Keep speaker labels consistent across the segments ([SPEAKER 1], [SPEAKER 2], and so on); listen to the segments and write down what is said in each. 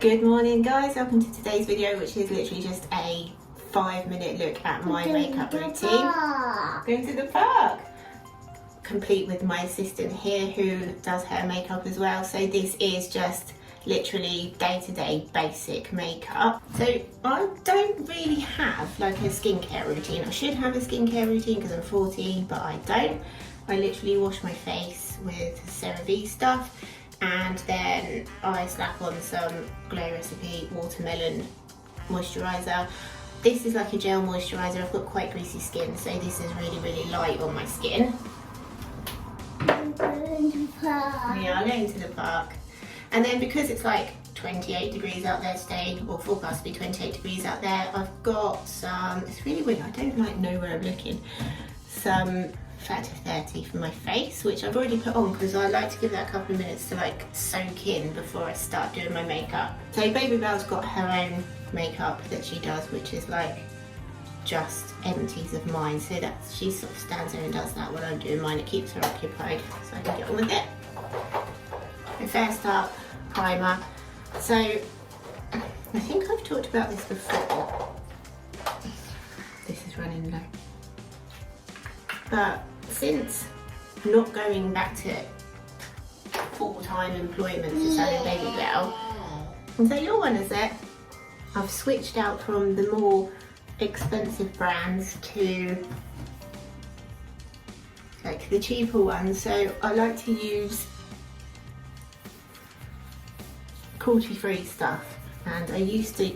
[SPEAKER 1] Good morning guys, welcome to today's video, which is literally just a 5-minute look at my makeup routine. Going to the park! Complete with my assistant here who does her makeup as well. So this is just literally day-to-day basic makeup. So I don't really have like a skincare routine. I should have a skincare routine because I'm 14, but I don't. I literally wash my face with CeraVe stuff, and then I slap on some Glow Recipe watermelon moisturiser. This is like a gel moisturiser. I've got quite greasy skin, so this is really light on my skin.
[SPEAKER 2] I'm going to the park.
[SPEAKER 1] We are going to the park. And then because it's like 28 degrees out there today, or forecast to be 28 degrees out there, I've got some, it's really weird, I don't like know where I'm looking, some Factor 30 for my face, which I've already put on because I like to give that a couple of minutes to like soak in before I start doing my makeup. So Baby Belle's got her own makeup that she does, which is like just empties of mine, so that she sort of stands there and does that when I'm doing mine. It keeps her occupied so I can get on with it. And first up, primer. So I think I've talked about this before. This is running low. But since not going back to full-time employment to selling Baby Belle, and so your one is it, I've switched out from the more expensive brands to like the cheaper ones. So I like to use cruelty-free stuff, and I used to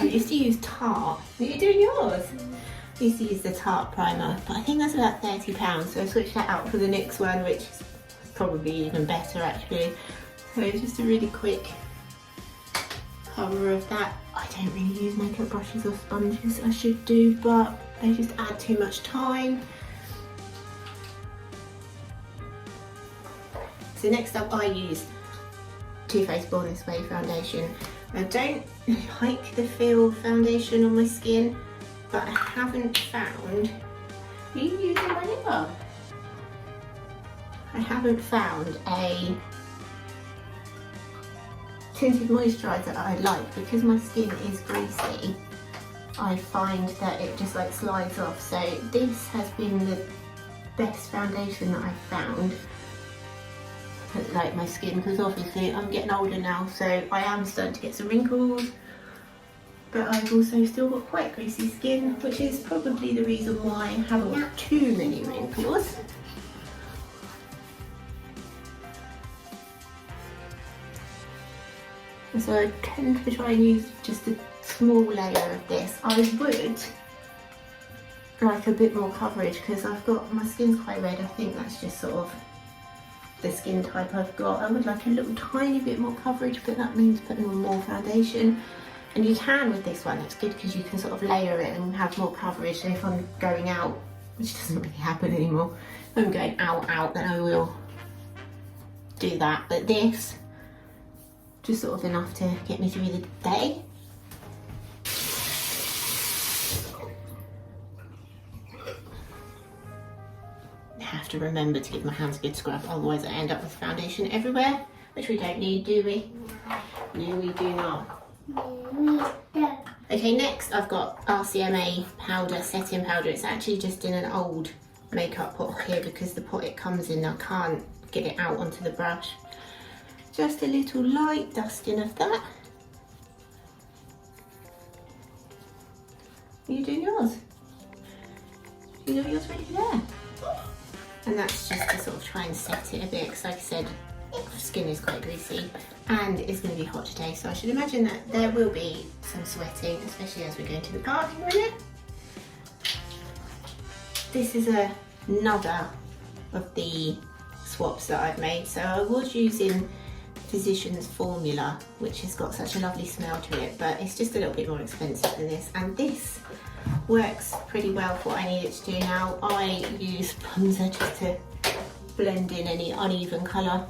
[SPEAKER 1] use Tarte. Are you doing yours? I used to use the Tarte primer, but I think that's about £30, so I switched that out for the NYX one, which is probably even better actually. So just a really quick cover of that. I don't really use makeup brushes or sponges. I should do, but they just add too much time. So next up I use Too Faced Born This Way foundation. I don't like the feel of foundation on my skin, but I haven't found, are you using my lip balm? I haven't found a tinted moisturiser that I like. Because my skin is greasy, I find that it just like slides off. So this has been the best foundation that I've found for like my skin, because obviously I'm getting older now, so I am starting to get some wrinkles. But I've also still got quite greasy skin, which is probably the reason why I haven't got too many wrinkles. And so I tend to try and use just a small layer of this. I would like a bit more coverage because I've got, my skin's quite red. I think that's just sort of the skin type I've got. I would like a little tiny bit more coverage, but that means putting on more foundation. And you can with this one, it's good because you can sort of layer it and have more coverage. So if I'm going out, which doesn't really happen anymore, if I'm going out, then I will do that. But this, just sort of enough to get me through the day. I have to remember to give my hands a good scrub, otherwise I end up with foundation everywhere, which we don't need, do we? No, we do not. Okay, next I've got RCMA powder, setting powder. It's actually just in an old makeup pot here because the pot it comes in, I can't get it out onto the brush. Just a little light dusting of that. Are you doing yours? You got yours ready there? And that's just to sort of try and set it a bit, because like I said, skin is quite greasy and it's going to be hot today, so I should imagine that there will be some sweating, especially as we're going to the park in a minute. This is another of the swaps that I've made. So I was using Physicians Formula, which has got such a lovely smell to it, but it's just a little bit more expensive than this, and this works pretty well for what I need it to do now. I use bronzer just to blend in any uneven colour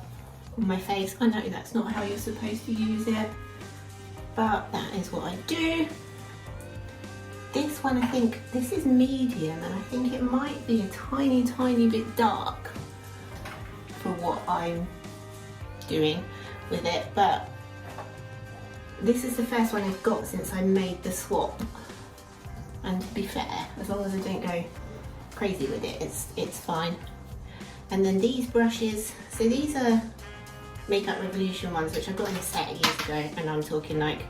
[SPEAKER 1] on my face. I know that's not how you're supposed to use it, but that is what I do. This one, I think, this is medium, and I think it might be a tiny bit dark for what I'm doing with it, but this is the first one I've got since I made the swap. And to be fair, as long as I don't go crazy with it, it's fine. And then these brushes, so these are Makeup Revolution ones, which I got in a set years ago, and I'm talking like,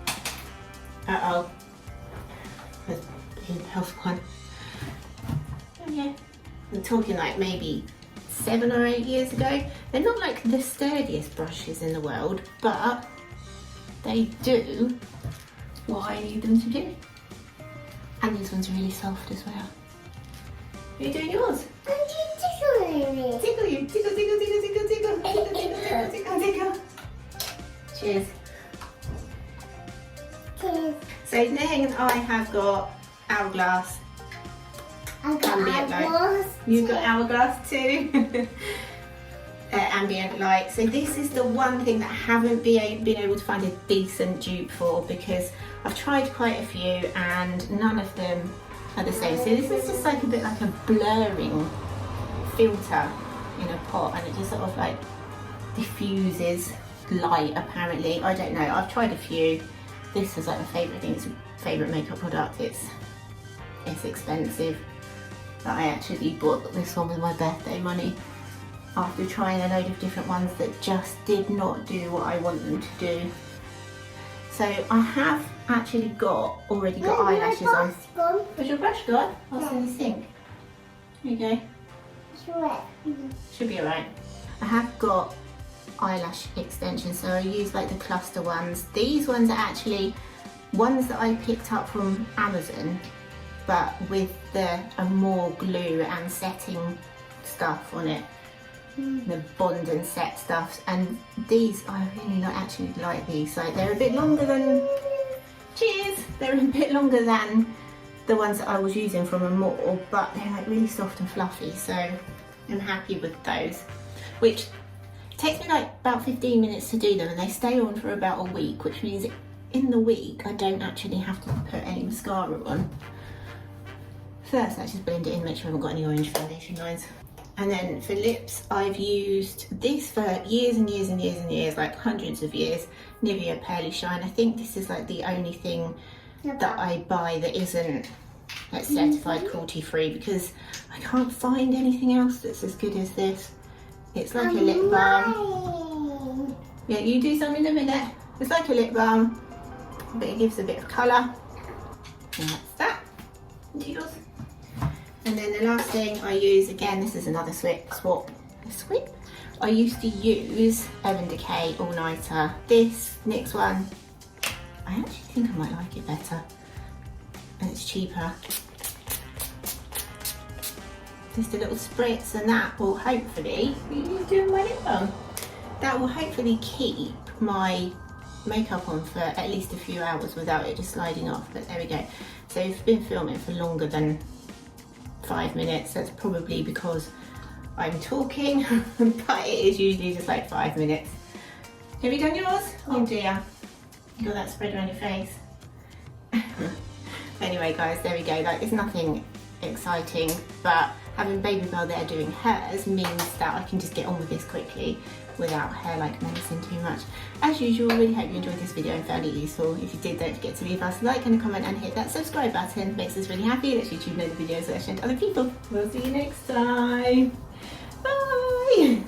[SPEAKER 1] there's the health one. Oh yeah, I'm talking like maybe 7 or 8 years ago. They're not like the sturdiest brushes in the world, but they do what I need them to do. And these ones are really soft as well. Are you doing yours?
[SPEAKER 2] I'm tickling it.
[SPEAKER 1] Tickle you, tickle, tickle, tickle, tickle, tickle, tickle, tickle, tickle, tickle, tickle. Cheers.
[SPEAKER 2] Cheers.
[SPEAKER 1] So then I have got Hourglass.
[SPEAKER 2] I got
[SPEAKER 1] Ambient light.
[SPEAKER 2] Hourglass.
[SPEAKER 1] You've got Hourglass too. Ambient light. So this is the one thing that I haven't been able to find a decent dupe for, because I've tried quite a few and none of them are the same. So this is just like a bit like a blurring filter in a pot, and it just sort of like diffuses light apparently. I don't know, I've tried a few. This is like my favourite thing, it's a favourite makeup product. It's expensive, but I actually bought this one with my birthday money after trying a load of different ones that just did not do what I want them to do. So I have actually already got eyelashes on. Has your brush gone? What's in the sink? There you go. Should be alright. I have got eyelash extensions, so I use like the cluster ones. These ones are actually ones that I picked up from Amazon, but with a more glue and setting stuff on it. The bond and set stuff, and these I really like these. So they're a bit longer than, cheers, they're a bit longer than the ones that I was using from a mall, but they're like really soft and fluffy, so I'm happy with those, which takes me like about 15 minutes to do them, and they stay on for about a week, which means in the week I don't actually have to put any mascara on. First I just blend it in, make sure I haven't got any orange foundation lines. And then for lips, I've used this for years and years and years and years, like hundreds of years, Nivea Pearly Shine. I think this is like the only thing that I buy that isn't like certified cruelty free, because I can't find anything else that's as good as this. It's like a lip balm. Yeah, you do some in a minute. It's like a lip balm, but it gives a bit of colour. And that's that. And yours. And then the last thing I use, again, this is another swap. I used to use Urban Decay All Nighter. This next one, I actually think I might like it better, and it's cheaper. Just a little spritz, and that will hopefully, doing my lip balm, that will hopefully keep my makeup on for at least a few hours without it just sliding off. But there we go. So if you've been filming for longer than 5 minutes, that's probably because I'm talking, but it is usually just like 5 minutes. Have you done yours? Oh dear, you got that spread around your face. Anyway guys, there we go. Like, it's nothing exciting, but having Baby Belle there doing hers means that I can just get on with this quickly without her like menacing too much. As usual, really hope you enjoyed this video and found it useful. If you did, don't forget to leave us a like and a comment and hit that subscribe button. It makes us really happy. It lets YouTube know the videos that I share to other people. We'll see you next time. Bye!